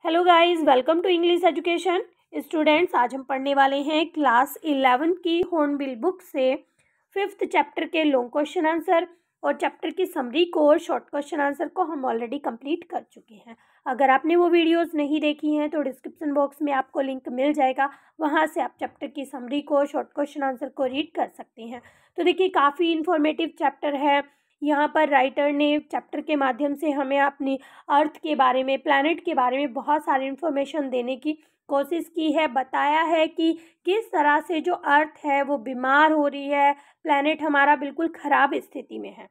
Hello guys, welcome to English education. Students, आज हम पढ़ने वाले हैं क्लास 11 की हॉर्नबिल बुक से 5th चैप्टर के लॉन्ग क्वेश्चन आंसर और चैप्टर की समरी को और शॉर्ट क्वेश्चन आंसर को हम ऑलरेडी कंप्लीट कर चुके हैं। अगर आपने वो वीडियोस नहीं देखी हैं तो डिस्क्रिप्शन बॉक्स में आपको लिंक मिल जाएगा, वहाँ से आप चैप्टर की समरी को, शॉर्ट क्वेश्चन आंसर को रीड कर सकते हैं। तो देखिए, काफ़ी इन्फॉर्मेटिव चैप्टर है। यहाँ पर राइटर ने चैप्टर के माध्यम से हमें अपनी अर्थ के बारे में, प्लैनेट के बारे में बहुत सारी इन्फॉर्मेशन देने की कोशिश की है। बताया है कि किस तरह से जो अर्थ है वो बीमार हो रही है, प्लैनेट हमारा बिल्कुल ख़राब स्थिति में है।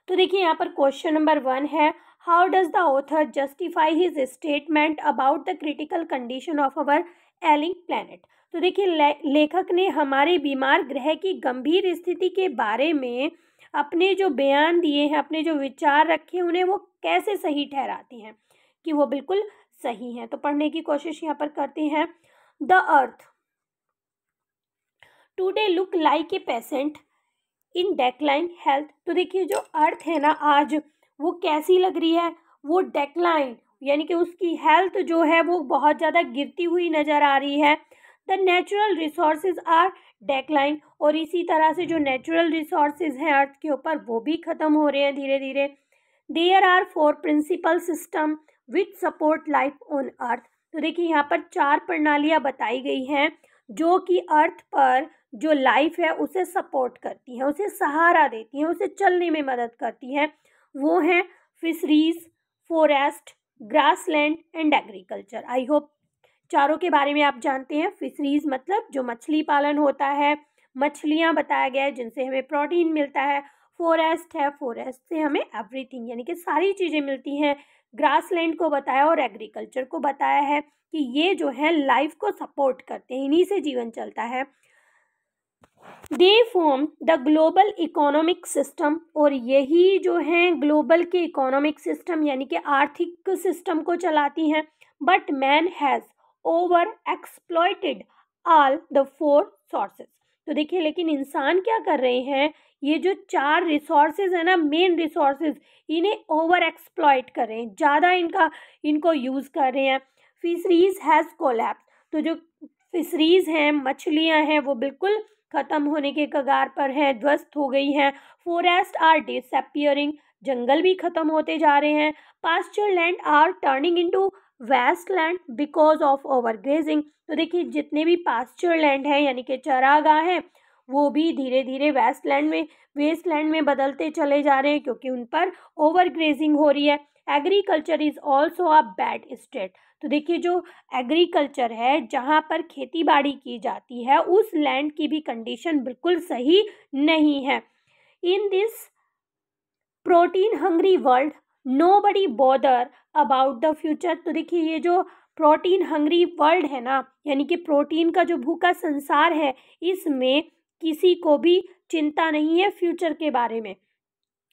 तो देखिए, यहाँ पर क्वेश्चन नंबर 1 है, how does the author justify his statement about the critical condition of our ailing planet. तो देखिए, लेखक ने हमारे बीमार ग्रह की गंभीर स्थिति के बारे में अपने जो बयान दिए हैं, अपने जो विचार रखे हैं, उन्हें वो कैसे सही ठहराती हैं कि वो बिल्कुल सही हैं। तो पढ़ने की कोशिश यहाँ पर करते हैं। The earth today look like a patient in decline health. तो देखिए, जो अर्थ है ना आज, वो कैसी लग रही है, वो डेक्लाइन यानी कि उसकी हेल्थ जो है वो बहुत ज़्यादा गिरती हुई नज़र आ रही है। The natural resources are decline, और इसी तरह से जो नेचुरल रिसोर्सेज हैं अर्थ के ऊपर वो भी ख़त्म हो रहे हैं धीरे धीरे। There are 4 principal system which support life on earth. तो देखिए, यहाँ पर 4 प्रणालियाँ बताई गई हैं जो कि अर्थ पर जो लाइफ है उसे सपोर्ट करती हैं, उसे सहारा देती हैं, उसे चलने में मदद करती हैं। वो हैं fisheries, forest, grassland and agriculture. I hope चारों के बारे में आप जानते हैं। फिशरीज मतलब जो मछली पालन होता है, मछलियाँ बताया गया है जिनसे हमें प्रोटीन मिलता है। फॉरेस्ट है, फॉरेस्ट से हमें एवरीथिंग यानी कि सारी चीज़ें मिलती हैं। ग्रासलैंड को बताया और एग्रीकल्चर को बताया है कि ये जो है लाइफ को सपोर्ट करते हैं, इन्हीं से जीवन चलता है। They form the global economic system, और यही जो है ग्लोबल के इकोनॉमिक सिस्टम यानी कि आर्थिक सिस्टम को चलाती हैं। But man has over exploited all the 4 sources. तो देखिए, लेकिन इंसान क्या कर रहे हैं, ये जो 4 रिसोर्सेज है ना, मेन रिसोर्सेज, इन्हें ओवर एक्सप्लॉइट कर रहे हैं, ज़्यादा इनको यूज़ कर रहे हैं। Fisheries has collapse. तो जो फिशरीज हैं, मछलियाँ हैं, वो बिल्कुल खत्म होने के कगार पर हैं, ध्वस्त हो गई हैं। फॉरेस्ट आर डिसअपियरिंग, जंगल भी खत्म होते जा रहे हैं। Pasture land are turning into waste land because of overgrazing. तो देखिए, जितने भी पास्चर लैंड हैं यानी कि चरागाह हैं, वो भी धीरे धीरे वेस्टलैंड में बदलते चले जा रहे हैं क्योंकि उन पर ओवरग्रेजिंग हो रही है। Agriculture is also a bad state. तो देखिए, जो एग्रीकल्चर है, जहाँ पर खेती बाड़ी की जाती है, उस लैंड की भी कंडीशन बिल्कुल सही नहीं है। In this protein hungry world nobody bother about the future. तो देखिए, ये जो प्रोटीन हंग्री वर्ल्ड है ना, यानी कि प्रोटीन का जो भूखा संसार है, इसमें किसी को भी चिंता नहीं है फ्यूचर के बारे में,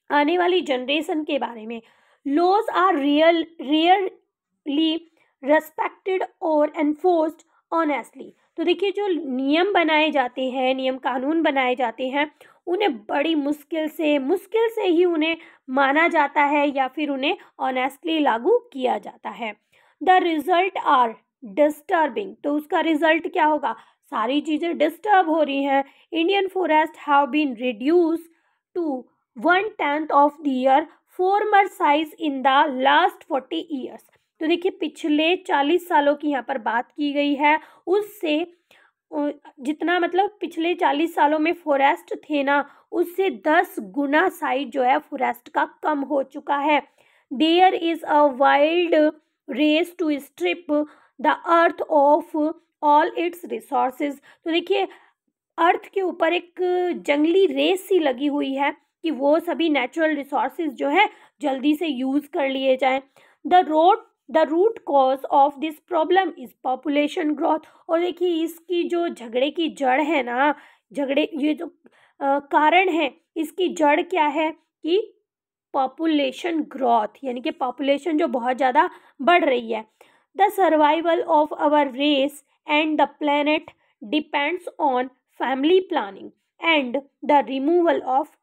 आने वाली जनरेशन के बारे में। लॉज आर रियरली रेस्पेक्टेड और एनफोर्स्ड ऑनेस्टली। तो देखिए, जो नियम बनाए जाते हैं, नियम कानून बनाए जाते हैं, उन्हें बड़ी मुश्किल से ही उन्हें माना जाता है या फिर उन्हें ऑनेस्टली लागू किया जाता है। The result are disturbing. तो उसका रिजल्ट क्या होगा, सारी चीज़ें डिस्टर्ब हो रही हैं। Indian forest have been reduce to 1/10 of their former size in the last 40 years. तो देखिए, पिछले 40 सालों की यहाँ पर बात की गई है, उससे जितना मतलब पिछले 40 सालों में फॉरेस्ट थे ना, उससे 10 गुना साइज जो है फॉरेस्ट का कम हो चुका है। There is a wild race to strip the earth of all its resources. तो देखिए, अर्थ के ऊपर एक जंगली रेस सी लगी हुई है कि वो सभी नेचुरल रिसोर्सेज जो है जल्दी से यूज़ कर लिए जाएं। The root cause of this problem is population growth. और देखिए, इसकी जो झगड़े की जड़ है ना, ये जो कारण है, इसकी जड़ क्या है कि पॉपुलेशन ग्रोथ यानी कि पॉपुलेशन जो बहुत ज़्यादा बढ़ रही है। The survival of our race and the planet depends on family planning and the removal of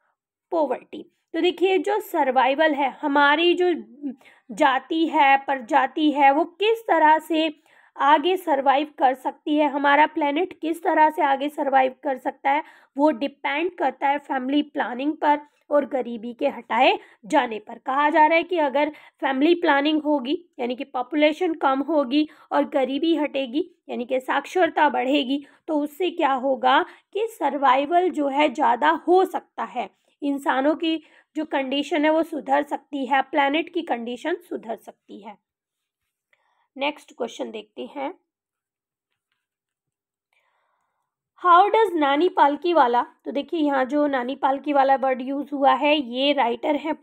poverty. तो देखिए, जो सर्वाइवल है, हमारी जो जाति है, प्रजाति है, वो किस तरह से आगे सरवाइव कर सकती है, हमारा प्लेनेट किस तरह से आगे सरवाइव कर सकता है, वो डिपेंड करता है फैमिली प्लानिंग पर और गरीबी के हटाए जाने पर। कहा जा रहा है कि अगर फैमिली प्लानिंग होगी यानी कि पॉपुलेशन कम होगी और गरीबी हटेगी यानी कि साक्षरता बढ़ेगी, तो उससे क्या होगा कि सर्वाइवल जो है ज़्यादा हो सकता है, इंसानों की जो कंडीशन है वो सुधर सकती है, प्लैनेट की कंडीशन सुधर सकती है। नेक्स्ट क्वेश्चन देखते हैं, हाउ डज नानी पालकी वाला, तो देखिए यहाँ जो नानी पालकी वाला वर्ड यूज हुआ है ये राइटर है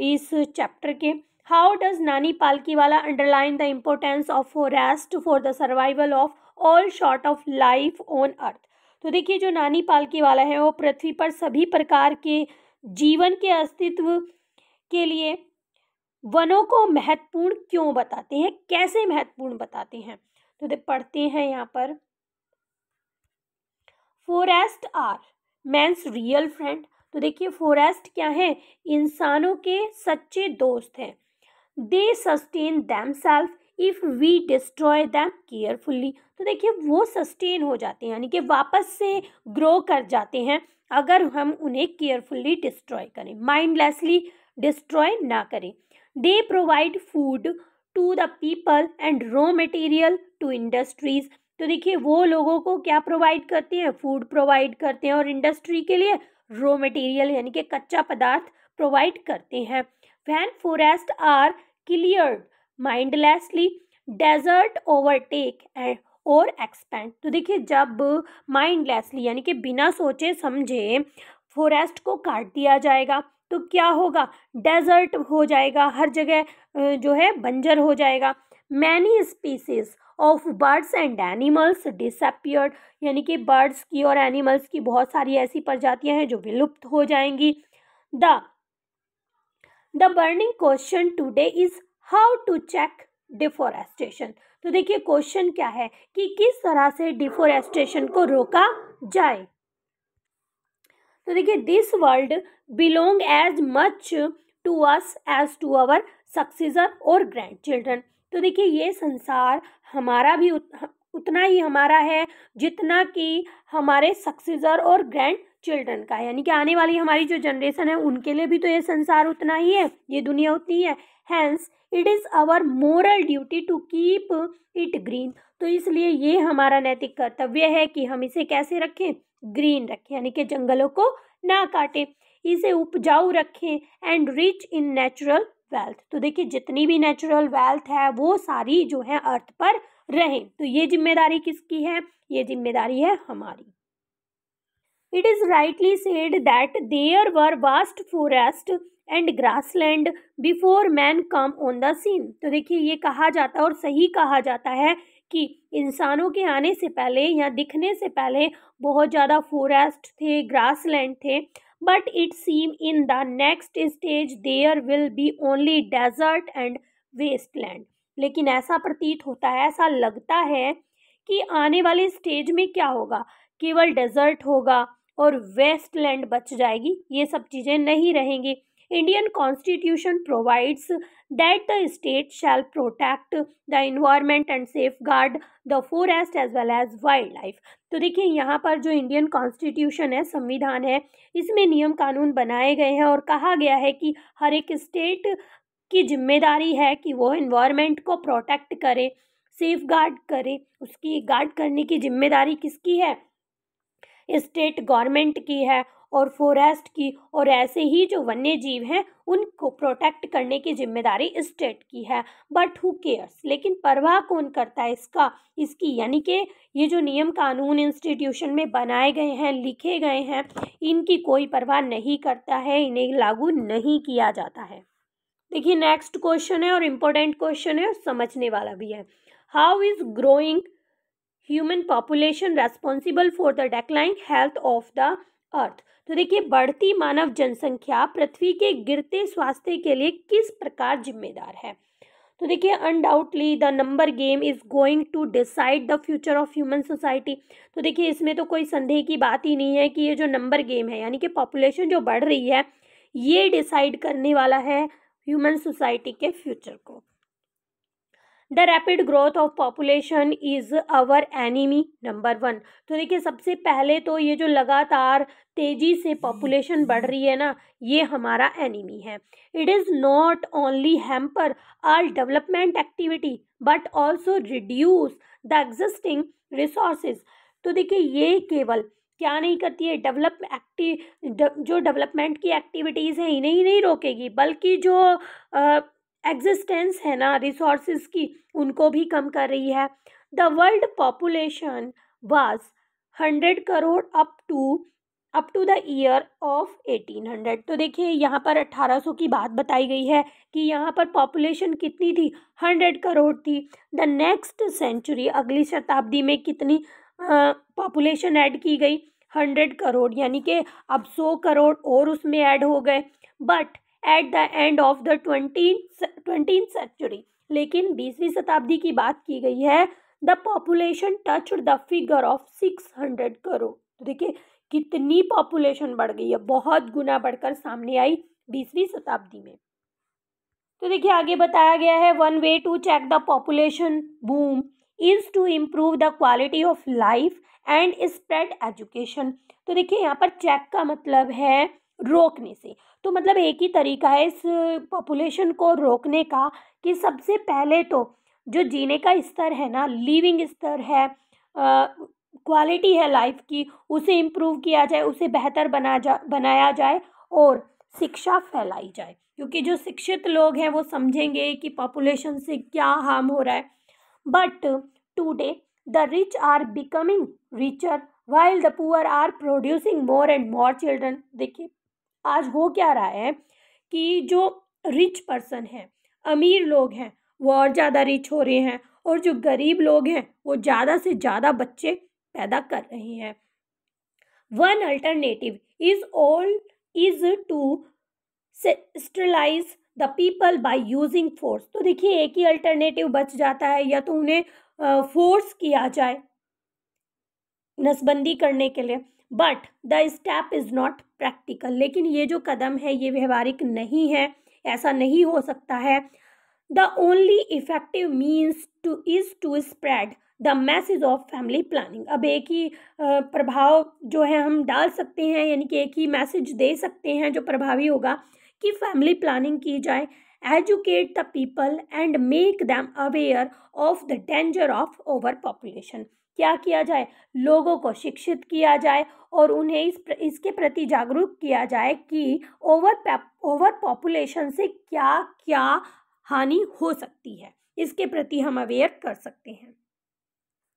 इस चैप्टर के। हाउ डज नानी पालकी वाला underline the importance of forest for the survival of all sort of life on earth. तो देखिए जो नानी पालकी वाला है वो पृथ्वी पर सभी प्रकार के जीवन के अस्तित्व के लिए वनों को महत्वपूर्ण क्यों बताते हैं, कैसे महत्वपूर्ण बताते हैं। तो पढ़ते हैं यहाँ पर, forest are man's real friend. तो देखिए फॉरेस्ट क्या है, इंसानों के सच्चे दोस्त हैं। They sustain themselves if we destroy them carefully. तो देखिए वो सस्टेन हो जाते हैं यानी कि वापस से ग्रो कर जाते हैं अगर हम उन्हें केयरफुली डिस्ट्रॉय करें, माइंडलेसली डिस्ट्रॉय ना करें। They provide food to the people and raw material to industries. तो देखिए वो लोगों को क्या प्रोवाइड करते हैं, फूड प्रोवाइड करते हैं और इंडस्ट्री के लिए रॉ मटेरियल यानी कि कच्चा पदार्थ प्रोवाइड करते हैं। When forest are cleared mindlessly desert overtake and और एक्सपेंड। तो देखिए जब माइंडलेसली यानी कि बिना सोचे समझे फॉरेस्ट को काट दिया जाएगा तो क्या होगा, डेजर्ट हो जाएगा, हर जगह जो है बंजर हो जाएगा। Many species of birds and animals disappeared, यानी कि बर्ड्स की और एनिमल्स की बहुत सारी ऐसी प्रजातियां हैं जो विलुप्त हो जाएंगी। The burning question today is how to check deforestation. तो देखिए क्वेश्चन क्या है कि किस तरह से डिफोरेस्टेशन को रोका जाए। तो देखिए this world belong as much to us as to our successor और ग्रैंड चिल्ड्रन। तो देखिए ये संसार हमारा भी उतना ही हमारा है जितना कि हमारे सक्सेसर और ग्रैंड चिल्ड्रन का, यानी कि आने वाली हमारी जो जनरेशन है उनके लिए भी तो ये संसार उतना ही है, ये दुनिया उतनी है। Hence it is our moral duty to keep it green. तो इसलिए ये हमारा नैतिक कर्तव्य है कि हम इसे कैसे रखें, ग्रीन रखें, यानी कि जंगलों को ना काटें, इसे उपजाऊ रखें and rich in natural wealth. तो देखिए जितनी भी नेचुरल वेल्थ है वो सारी जो है अर्थ पर रहें। तो ये जिम्मेदारी किसकी है, ये जिम्मेदारी है हमारी। It is rightly said that there were vast forest and grassland before man come on the scene. तो देखिए ये कहा जाता है और सही कहा जाता है कि इंसानों के आने से पहले या दिखने से पहले बहुत ज़्यादा फॉरेस्ट थे, ग्रासलैंड थे, but it seem in the next stage there will be only desert and wasteland. लेकिन ऐसा प्रतीत होता है, ऐसा लगता है कि आने वाले स्टेज में क्या होगा, केवल डेजर्ट होगा और वेस्टलैंड बच जाएगी, ये सब चीज़ें नहीं रहेंगी। Indian constitution provides that the state shall protect the environment and safeguard the forest as well as wildlife. तो देखिए यहाँ पर जो इंडियन कॉन्स्टिट्यूशन है, संविधान है, इसमें नियम कानून बनाए गए हैं और कहा गया है कि हर एक स्टेट की जिम्मेदारी है कि वो इन्वायरमेंट को प्रोटेक्ट करे, सेफ गार्ड करे। उसकी गार्ड करने की जिम्मेदारी किसकी है, स्टेट गवर्नमेंट की है और फॉरेस्ट की, और ऐसे ही जो वन्य जीव हैं उनको प्रोटेक्ट करने की जिम्मेदारी स्टेट की है। बट हु केयर्स, लेकिन परवाह कौन करता है इसकी, यानी कि ये जो नियम कानून इंस्टीट्यूशन में बनाए गए हैं, लिखे गए हैं, इनकी कोई परवाह नहीं करता है, इन्हें लागू नहीं किया जाता है। देखिए नेक्स्ट क्वेश्चन है और इम्पोर्टेंट क्वेश्चन है और समझने वाला भी है। How is growing human population responsible for the decline health of the अर्थ। तो देखिए बढ़ती मानव जनसंख्या पृथ्वी के गिरते स्वास्थ्य के लिए किस प्रकार जिम्मेदार है। तो देखिए undoubtedly the number game is going to decide the future of human society. तो देखिए इसमें तो कोई संदेह की बात ही नहीं है कि ये जो नंबर गेम है, यानी कि पॉपुलेशन जो बढ़ रही है, ये डिसाइड करने वाला है ह्यूमन सोसाइटी के फ्यूचर को। The rapid growth of population is our enemy number 1। तो देखिए सबसे पहले तो ये जो लगातार तेजी से पॉपुलेशन बढ़ रही है ना, ये हमारा एनिमी है। It is not only hamper our development activity but also reduce the existing resources. तो देखिए ये केवल क्या नहीं करती है, जो डेवलपमेंट की एक्टिविटीज़ हैं इन्हें ही नहीं रोकेगी, बल्कि जो एग्जिस्टेंस है ना रिसोर्सेज की, उनको भी कम कर रही है। The world population was 100 crore up to the year of 1800। तो देखिए यहाँ पर 1800 की बात बताई गई है कि यहाँ पर पॉपुलेशन कितनी थी, 100 करोड़ थी। द नेक्स्ट सेंचुरी, अगली शताब्दी में कितनी पॉपुलेशन ऐड की गई, 100 करोड़, यानी कि अब 100 करोड़ और उसमें ऐड हो गए। But at the end of the 20th century, लेकिन 20वीं शताब्दी की बात की गई है, the population touched the figure of 600 crore. तो देखिए कितनी पॉपुलेशन बढ़ गई है, बहुत गुना बढ़कर सामने आई 20वीं शताब्दी में। तो देखिए आगे बताया गया है, one way to check the population boom is to improve the quality of life and spread education. तो देखिए यहाँ पर चेक का मतलब है रोकने से, तो मतलब एक ही तरीका है इस पॉपुलेशन को रोकने का कि सबसे पहले तो जो जीने का स्तर है ना, लिविंग स्तर है, क्वालिटी है लाइफ की, उसे इम्प्रूव किया जाए, उसे बेहतर बनाया जाए और शिक्षा फैलाई जाए, क्योंकि जो शिक्षित लोग हैं वो समझेंगे कि पॉपुलेशन से क्या हार्म हो रहा है। But today the rich are becoming richer while the poor are producing more and more children. देखिए आज हो क्या रहा है कि जो रिच पर्सन है, अमीर लोग हैं, वो और ज़्यादा रिच हो रहे हैं, और जो गरीब लोग हैं वो ज़्यादा से ज़्यादा बच्चे पैदा कर रहे हैं। One alternative is to sterilise the people by using force. तो देखिए एक ही अल्टरनेटिव बच जाता है, या तो उन्हें फोर्स किया जाए नसबंदी करने के लिए, but the step is not practical. लेकिन ये जो कदम है ये व्यवहारिक नहीं है, ऐसा नहीं हो सकता है। The only effective means to spread the message of family planning. अब एक ही प्रभाव जो है हम डाल सकते हैं, यानी कि एक ही मैसेज दे सकते हैं जो प्रभावी होगा, कि फैमिली प्लानिंग की जाए, educate the people and make them aware of the danger of over population. क्या किया जाए, लोगों को शिक्षित किया जाए और उन्हें इसके प्रति जागरूक किया जाए कि ओवर पॉपुलेशन से क्या क्या हानि हो सकती है, इसके प्रति हम अवेयर कर सकते हैं।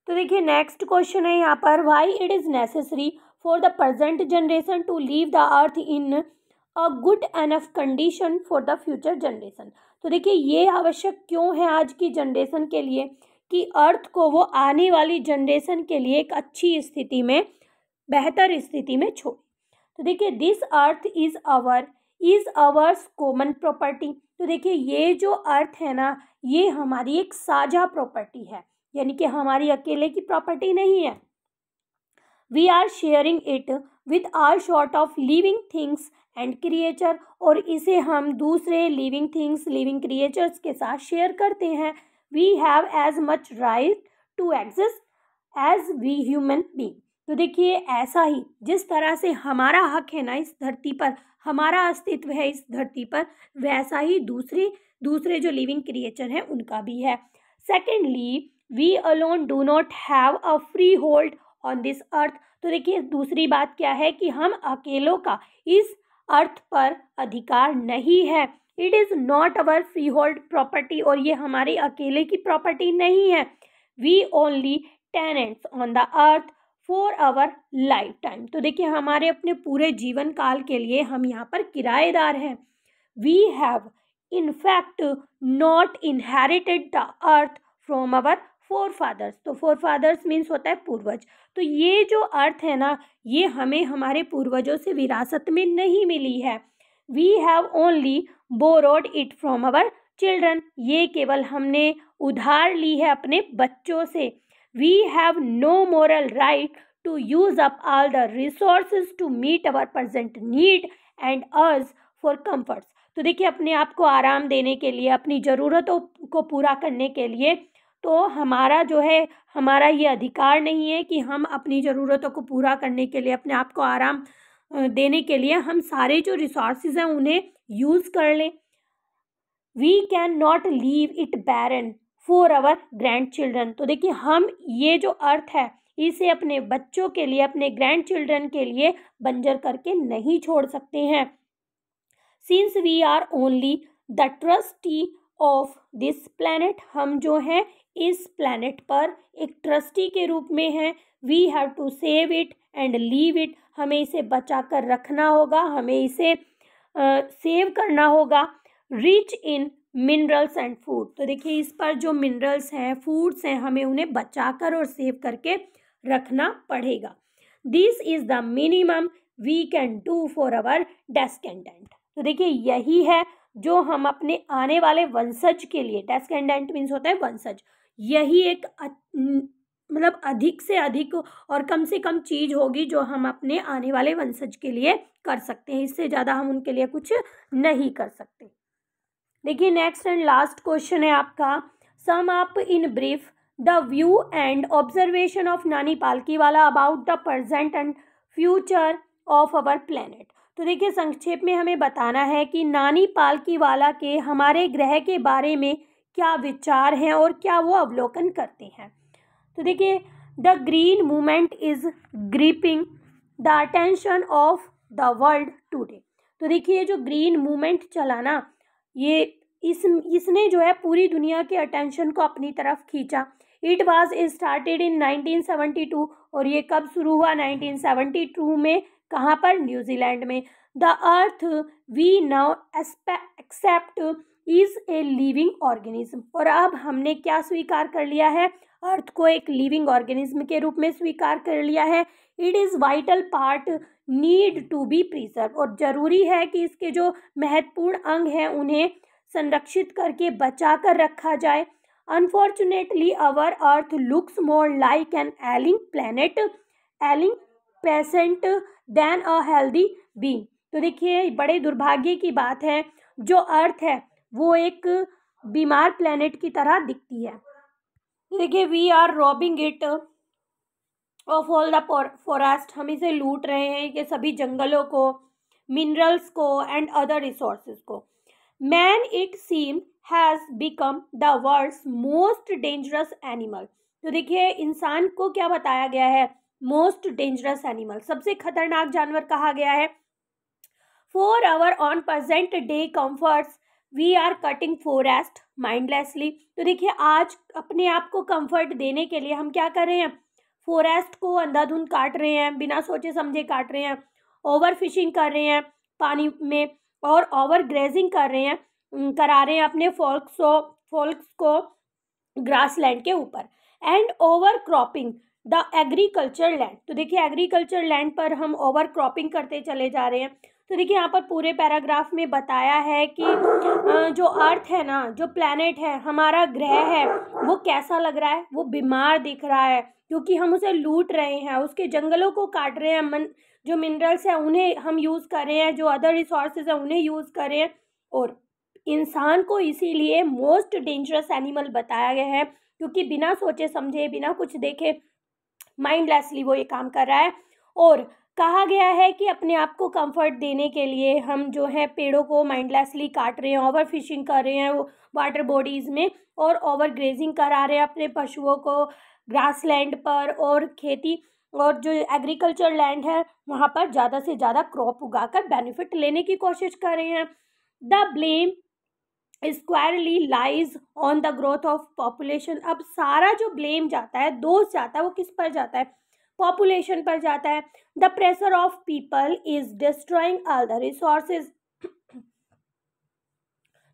तो देखिए नेक्स्ट क्वेश्चन है यहाँ पर, why it is necessary for the present generation to leave the earth in a good enough condition for the future generation. तो देखिए ये आवश्यक क्यों है आज की जनरेशन के लिए कि अर्थ को वो आने वाली जनरेशन के लिए एक अच्छी स्थिति में, बेहतर स्थिति में छोड़े। तो देखिए this earth is hours common property. तो देखिए ये जो अर्थ है ना, ये हमारी एक साझा प्रॉपर्टी है, यानी कि हमारी अकेले की प्रॉपर्टी नहीं है। We are sharing it with all sort of living things and creature, और इसे हम दूसरे लिविंग थिंग्स, लिविंग क्रिएचर्स के साथ शेयर करते हैं। We have as much right to exist as we human being. तो देखिए ऐसा ही जिस तरह से हमारा हक है ना इस धरती पर, हमारा अस्तित्व है इस धरती पर, वैसा ही दूसरे जो लिविंग क्रिएचर हैं उनका भी है। Secondly, we alone do not have a freehold on this earth. तो देखिए दूसरी बात क्या है कि हम अकेलों का इस अर्थ पर अधिकार नहीं है। It is not our freehold property, और ये हमारी अकेले की प्रॉपर्टी नहीं है। We only tenants on the earth for our lifetime. तो देखिए हमारे अपने पूरे जीवन काल के लिए हम यहाँ पर किराएदार हैं। We have in fact not inherited the earth from our forefathers. तो फोर फादर्स मीन्स होता है पूर्वज। तो ये जो अर्थ है ना, ये हमें हमारे पूर्वजों से विरासत में नहीं मिली है। We have only borrowed it from our children. ये केवल हमने उधार ली है अपने बच्चों से। We have no moral right to use up all the resources to meet our present need and urge for comforts. तो देखिए अपने आप को आराम देने के लिए, अपनी ज़रूरतों को पूरा करने के लिए, तो हमारा जो है, हमारा ये अधिकार नहीं है कि हम अपनी ज़रूरतों को पूरा करने के लिए, अपने आप को आराम देने के लिए हम सारे जो रिसोर्सेज हैं उन्हें यूज़ कर लें। We can not leave it barren for our grandchildren. तो देखिए हम ये जो अर्थ है इसे अपने बच्चों के लिए, अपने ग्रैंड चिल्ड्रन के लिए बंजर करके नहीं छोड़ सकते हैं। Since we are only the trustee of this planet, हम जो हैं इस प्लैनेट पर एक ट्रस्टी के रूप में हैं। We have to save it and leave it, हमें इसे बचा कर रखना होगा, हमें इसे सेव करना होगा। Rich in minerals and food, तो देखिए इस पर जो मिनरल्स हैं, फूड्स हैं, हमें उन्हें बचाकर और सेव करके रखना पड़ेगा। This is the minimum we can do for our descendant. तो देखिए यही है जो हम अपने आने वाले वंशज के लिए, डेस्केंडेंट मीन्स होता है वंशज, यही एक मतलब अधिक से अधिक और कम से कम चीज़ होगी जो हम अपने आने वाले वंशज के लिए कर सकते हैं। इससे ज़्यादा हम उनके लिए कुछ नहीं कर सकते। देखिए नेक्स्ट एंड लास्ट क्वेश्चन है आपका, sum up in brief the view and observation of Nani Palkhivala about the present and future of our planet. तो देखिए संक्षेप में हमें बताना है कि नानी पालकीवाला के हमारे ग्रह के बारे में क्या विचार हैं और क्या वो अवलोकन करते हैं। तो देखिए the green movement is gripping the attention of the world today. तो देखिए जो ग्रीन मूवमेंट चला ना, ये इसने जो है पूरी दुनिया के अटेंशन को अपनी तरफ खींचा। इट वाज स्टार्टेड इन 1972, और ये कब शुरू हुआ? 1972 में। कहाँ पर? न्यूजीलैंड में। The earth we now accept is a living organism, और अब हमने क्या स्वीकार कर लिया है? अर्थ को एक लिविंग ऑर्गेनिज्म के रूप में स्वीकार कर लिया है। It is vital part need to be preserve, और जरूरी है कि इसके जो महत्वपूर्ण अंग हैं उन्हें संरक्षित करके बचा कर रखा जाए। Unfortunately our earth looks more like an ailing planet, ailing patient than a healthy being. तो देखिए बड़े दुर्भाग्य की बात है, जो अर्थ है वो एक बीमार प्लैनेट की तरह दिखती है। देखिए we are robbing it of all the forest, हम इसे लूट रहे हैं कि सभी जंगलों को, मिनरल्स को एंड अदर रिसोर्सेज को। Man it seem has become the world's most dangerous animal. तो देखिए इंसान को क्या बताया गया है? मोस्ट डेंजरस एनिमल, सबसे खतरनाक जानवर कहा गया है। For our own present day comforts we are cutting forest mindlessly. तो देखिए आज अपने आप को कंफर्ट देने के लिए हम क्या कर रहे हैं? फॉरेस्ट को अंधाधुंध काट रहे हैं, बिना सोचे समझे काट रहे हैं, ओवर फिशिंग कर रहे हैं पानी में, और ओवर ग्रेजिंग कर रहे हैं, करा रहे हैं अपने फोल्क्स को ग्रासलैंड के ऊपर, and over cropping the agriculture land. तो देखिए एग्रीकल्चर लैंड पर हम ओवर क्रॉपिंग करते चले जा रहे हैं। तो देखिए यहाँ पर पूरे पैराग्राफ में बताया है कि जो अर्थ है ना, जो प्लैनेट है, हमारा ग्रह है, वो कैसा लग रहा है? वो बीमार दिख रहा है, क्योंकि हम उसे लूट रहे हैं, उसके जंगलों को काट रहे हैं, जो मिनरल्स हैं उन्हें हम यूज़ कर रहे हैं, जो अदर रिसोर्सेज हैं उन्हें यूज़ कर रहे हैं, और इंसान को इसीलिए मोस्ट डेंजरस एनिमल बताया गया है, क्योंकि बिना सोचे समझे, बिना कुछ देखे, माइंडलेसली वो ये काम कर रहा है। और कहा गया है कि अपने आप को कंफर्ट देने के लिए हम जो है पेड़ों को माइंडलेसली काट रहे हैं, ओवर फिशिंग कर रहे हैं वो वाटर बॉडीज़ में, और ओवर ग्रेजिंग करा रहे हैं अपने पशुओं को ग्रासलैंड पर, और खेती और जो एग्रीकल्चर लैंड है वहाँ पर ज़्यादा से ज़्यादा क्रॉप उगाकर बेनिफिट लेने की कोशिश कर रहे हैं। The blame स्क्वायरली lies on the growth of population. अब सारा जो ब्लेम जाता है, दोष जाता है, वो किस पर जाता है? पॉपुलेशन पर जाता है। The pressure of people is destroying all the resources.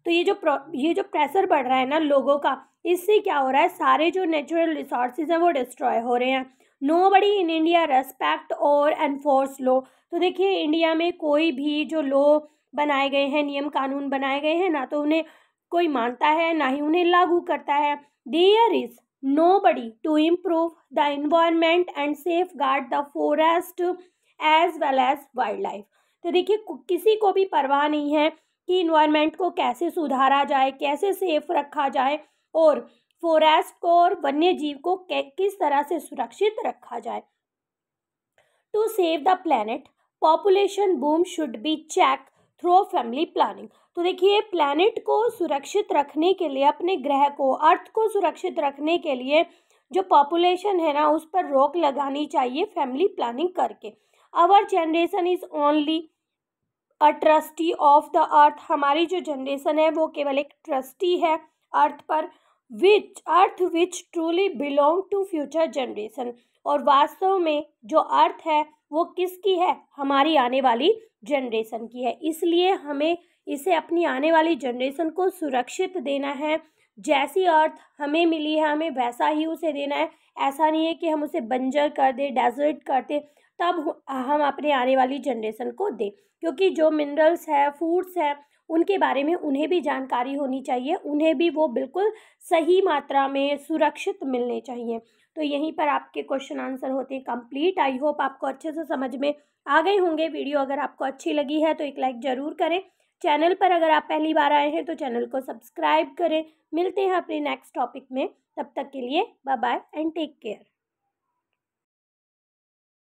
तो ये जो प्रेशर बढ़ रहा है ना लोगों का, इससे क्या हो रहा है? सारे जो नेचुरल रिसोर्सेज हैं वो डिस्ट्रॉय हो रहे हैं। नोबडी इन इंडिया रेस्पेक्ट और एनफोर्स लॉ। तो देखिए इंडिया में कोई भी जो लॉ बनाए गए हैं, नियम कानून बनाए गए हैं ना, तो उन्हें कोई मानता है ना ही उन्हें लागू करता है। There is nobody to improve the environment and safeguard the forest as well as wildlife. तो देखिए किसी को भी परवाह नहीं है कि इन्वायरमेंट को कैसे सुधारा जाए, कैसे सेफ रखा जाए और फॉरेस्ट को और वन्य जीव को किस तरह से सुरक्षित रखा जाए। To save the planet population boom should be check through family planning. तो देखिए, प्लैनेट को सुरक्षित रखने के लिए, अपने ग्रह को, अर्थ को सुरक्षित रखने के लिए जो पॉपुलेशन है ना, उस पर रोक लगानी चाहिए फैमिली प्लानिंग करके। Our generation is only a trustee of the earth. हमारी जो जनरेशन है वो केवल एक ट्रस्टी है अर्थ पर, which truly belong to future generation. और वास्तव में जो अर्थ है वो किसकी है? हमारी आने वाली जनरेशन की है। इसलिए हमें इसे अपनी आने वाली जनरेशन को सुरक्षित देना है। जैसी अर्थ हमें मिली है हमें वैसा ही उसे देना है। ऐसा नहीं है कि हम उसे बंजर कर दें, डेजर्ट कर दें, तब हम अपने आने वाली जनरेशन को दें। क्योंकि जो मिनरल्स है, फूड्स हैं, उनके बारे में उन्हें भी जानकारी होनी चाहिए, उन्हें भी वो बिल्कुल सही मात्रा में सुरक्षित मिलने चाहिए। तो यहीं पर आपके क्वेश्चन आंसर होते हैं कंप्लीट। आई होप आपको अच्छे से समझ में आ गए होंगे। वीडियो अगर आपको अच्छी लगी है तो एक लाइक ज़रूर करें। चैनल पर अगर आप पहली बार आए हैं तो चैनल को सब्सक्राइब करें। मिलते हैं अपने नेक्स्ट टॉपिक में, तब तक के लिए bye bye and take care.